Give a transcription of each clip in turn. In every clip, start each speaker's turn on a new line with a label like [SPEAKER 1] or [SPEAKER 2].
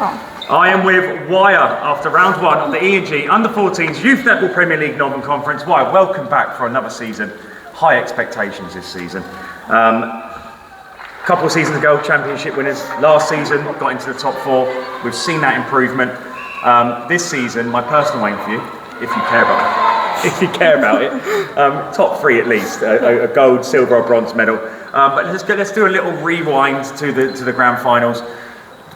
[SPEAKER 1] I am with Wyre after round 1 of the E&G Under-14s Youth Netball Premier League Northern Conference. Wyre, welcome back for another season. High expectations this season. A couple of seasons ago, championship winners. Last season, got into the top 4. We've seen that improvement. This season, my personal aim for you, if you care about it, top 3 at least, a gold, silver or bronze medal. But let's do a little rewind to the grand finals.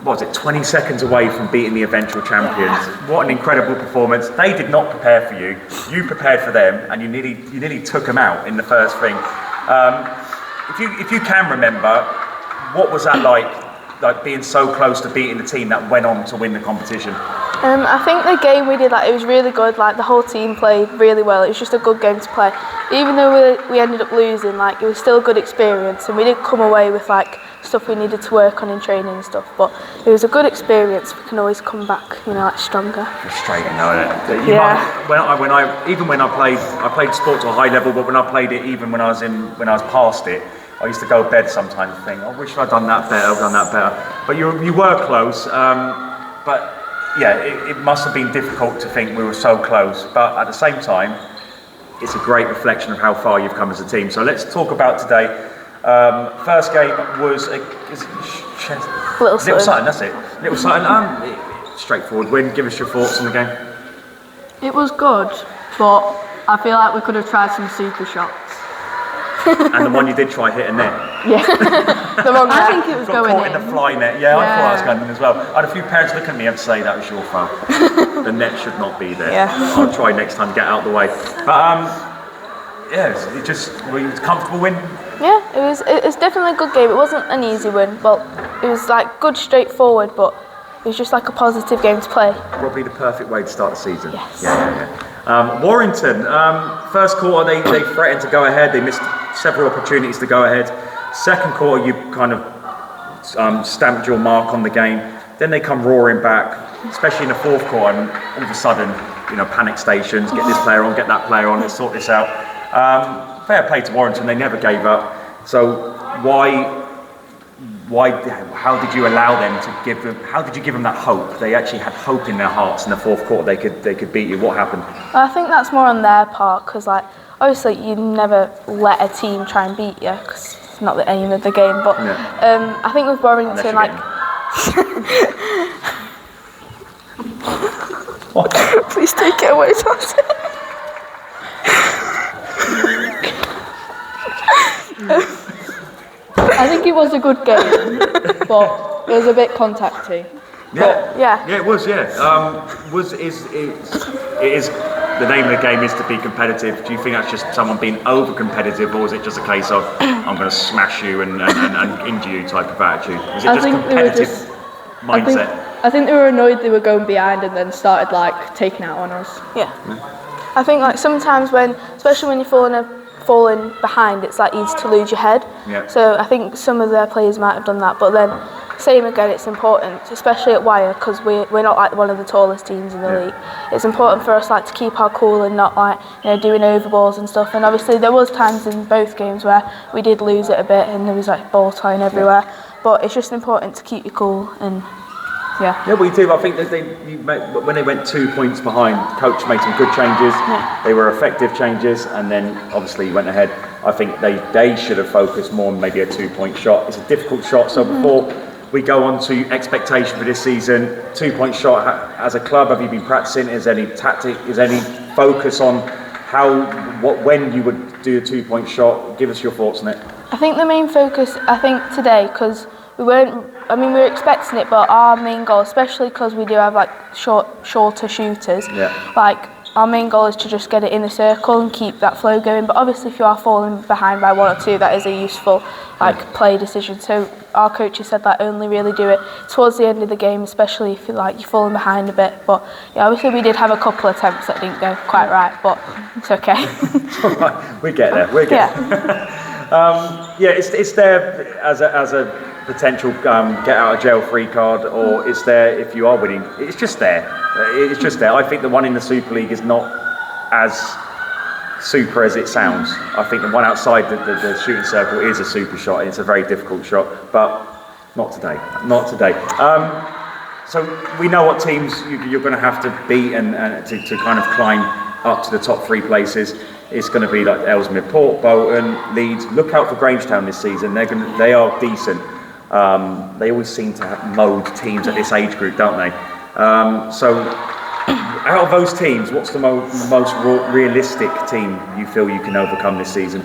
[SPEAKER 1] What was it, 20 seconds away from beating the eventual champions. What an incredible performance. They did not prepare for you. You prepared for them, and you nearly took them out in the first thing. If you can remember, what was that like being so close to beating the team that went on to win the competition?
[SPEAKER 2] I think the game we did, it was really good. The whole team played really well. It was just a good game to play. Even though we ended up losing, it was still a good experience, and we did come away with stuff we needed to work on in training and stuff. But it was a good experience. We can always come back, stronger.
[SPEAKER 1] Frustrating, though, isn't it? When I played sport to a high level, but when I played it, even when I was past it, I used to go to bed sometimes and think, I wish I'd done that better. But you were close. But yeah, it must have been difficult to think we were so close. But at the same time, it's a great reflection of how far you've come as a team. So let's talk about today. First game was Little Sutton, that's it. Little Sutton, straightforward win. Give us your thoughts on the game.
[SPEAKER 3] It was good, but I feel like we could have tried some super shots.
[SPEAKER 1] And the one you did try hit a net.
[SPEAKER 3] Yeah, I think it was
[SPEAKER 1] got
[SPEAKER 3] going
[SPEAKER 1] caught in the fly net. Yeah, I thought I was going in as well. I had a few parents look at me and say that was your fault. The net should not be there. Yeah. I'll try next time to get out of the way. But were you comfortable win?
[SPEAKER 2] Yeah, it was definitely a good game. It wasn't an easy win, but it was good, straightforward. But it was just a positive game to play.
[SPEAKER 1] Probably the perfect way to start the season.
[SPEAKER 2] Yes.
[SPEAKER 1] Yeah. Warrington, first quarter they threatened to go ahead. They missed several opportunities to go ahead. Second quarter, you kind of stamped your mark on the game. Then they come roaring back, especially in the fourth quarter, and all of a sudden, panic stations, get this player on, get that player on, let's sort this out. Fair play to Warrington, they never gave up. So how did you allow them to how did you give them that hope? They actually had hope in their hearts in the fourth quarter they could beat you. What happened?
[SPEAKER 2] I think that's more on their part, because obviously you never let a team try and beat you, because it's not the aim of the game. But I think with Warrington, please take it away, Tati.
[SPEAKER 3] I think it was a good game, but it was a bit contacty.
[SPEAKER 1] Yeah, it was. Yeah, it is. The name of the game is to be competitive. Do you think that's just someone being over-competitive, or is it just a case of I'm going to smash you and injure you type of attitude? Is it just competitive mindset?
[SPEAKER 3] I think they were annoyed they were going behind and then started taking out on us.
[SPEAKER 2] Yeah. I think sometimes especially when you're falling behind, it's easy to lose your head.
[SPEAKER 1] Yeah.
[SPEAKER 2] So I think some of their players might have done that, but then same again, it's important, especially at Wyre, because we're not one of the tallest teams in the league. It's important for us to keep our cool and not doing overballs and stuff. And obviously there was times in both games where we did lose it a bit and there was ball tying everywhere. But it's just important to keep you cool and
[SPEAKER 1] Yeah, we do. I think that when they went 2 points behind, coach made some good changes.
[SPEAKER 2] Yeah.
[SPEAKER 1] They were effective changes, and then obviously went ahead. I think they should have focused more on maybe a 2-point shot. It's a difficult shot. So before we go on to expectation for this season, 2-point shot as a club, have you been practicing? Is any tactic? Is any focus on when you would do a 2-point shot? Give us your thoughts on it.
[SPEAKER 2] I think the main focus, today, because we were expecting it, but our main goal, especially because we do have shorter shooters, our main goal is to just get it in the circle and keep that flow going. But obviously if you are falling behind by 1 or 2, that is a useful play decision. So our coaches said that only really do it towards the end of the game, especially if you're falling behind a bit. But obviously we did have a couple of attempts that didn't go quite right, but it's okay.
[SPEAKER 1] We get there. It's there as a potential get out of jail free card, or it's there if you are winning. It's just there. I think the one in the Super League is not as super as it sounds. I think the one outside the shooting circle is a super shot. It's a very difficult shot, but not today. So we know what teams you're going to have to beat and to kind of climb up to the top 3 places. It's going to be like Ellesmere Port, Bolton, Leeds. Look out for Grangetown this season. They are decent. They always seem to have mould teams at this age group, don't they? So out of those teams, what's the most realistic team you feel you can overcome this season?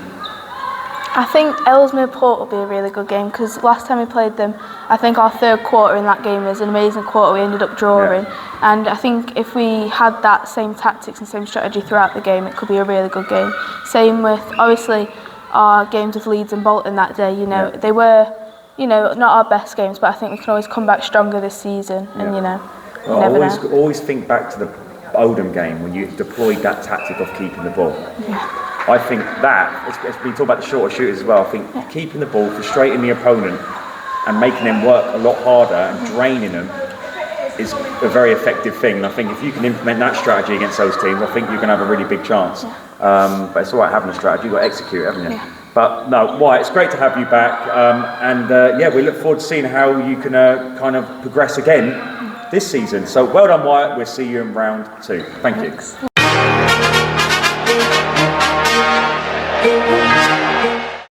[SPEAKER 2] I think Ellesmere Port will be a really good game because last time we played them, I think our third quarter in that game was an amazing quarter. We ended up drawing, and I think if we had that same tactics and same strategy throughout the game, it could be a really good game. Same with obviously our games with Leeds and Bolton that day. They were, not our best games, but I think we can always come back stronger this season. And you never know.
[SPEAKER 1] Always think back to the Oldham game when you deployed that tactic of keeping the ball.
[SPEAKER 2] Yeah.
[SPEAKER 1] I think that, as we talk about the shorter shooters as well, I think keeping the ball, frustrating the opponent and making them work a lot harder and draining them is a very effective thing. And I think if you can implement that strategy against those teams, I think you're going to have a really big chance. But it's all right having a strategy, you've got to execute, haven't you? Yeah. But no, Wyatt, it's great to have you back. We look forward to seeing how you can kind of progress again this season. So well done, Wyatt. We'll see you in round 2. Thank you.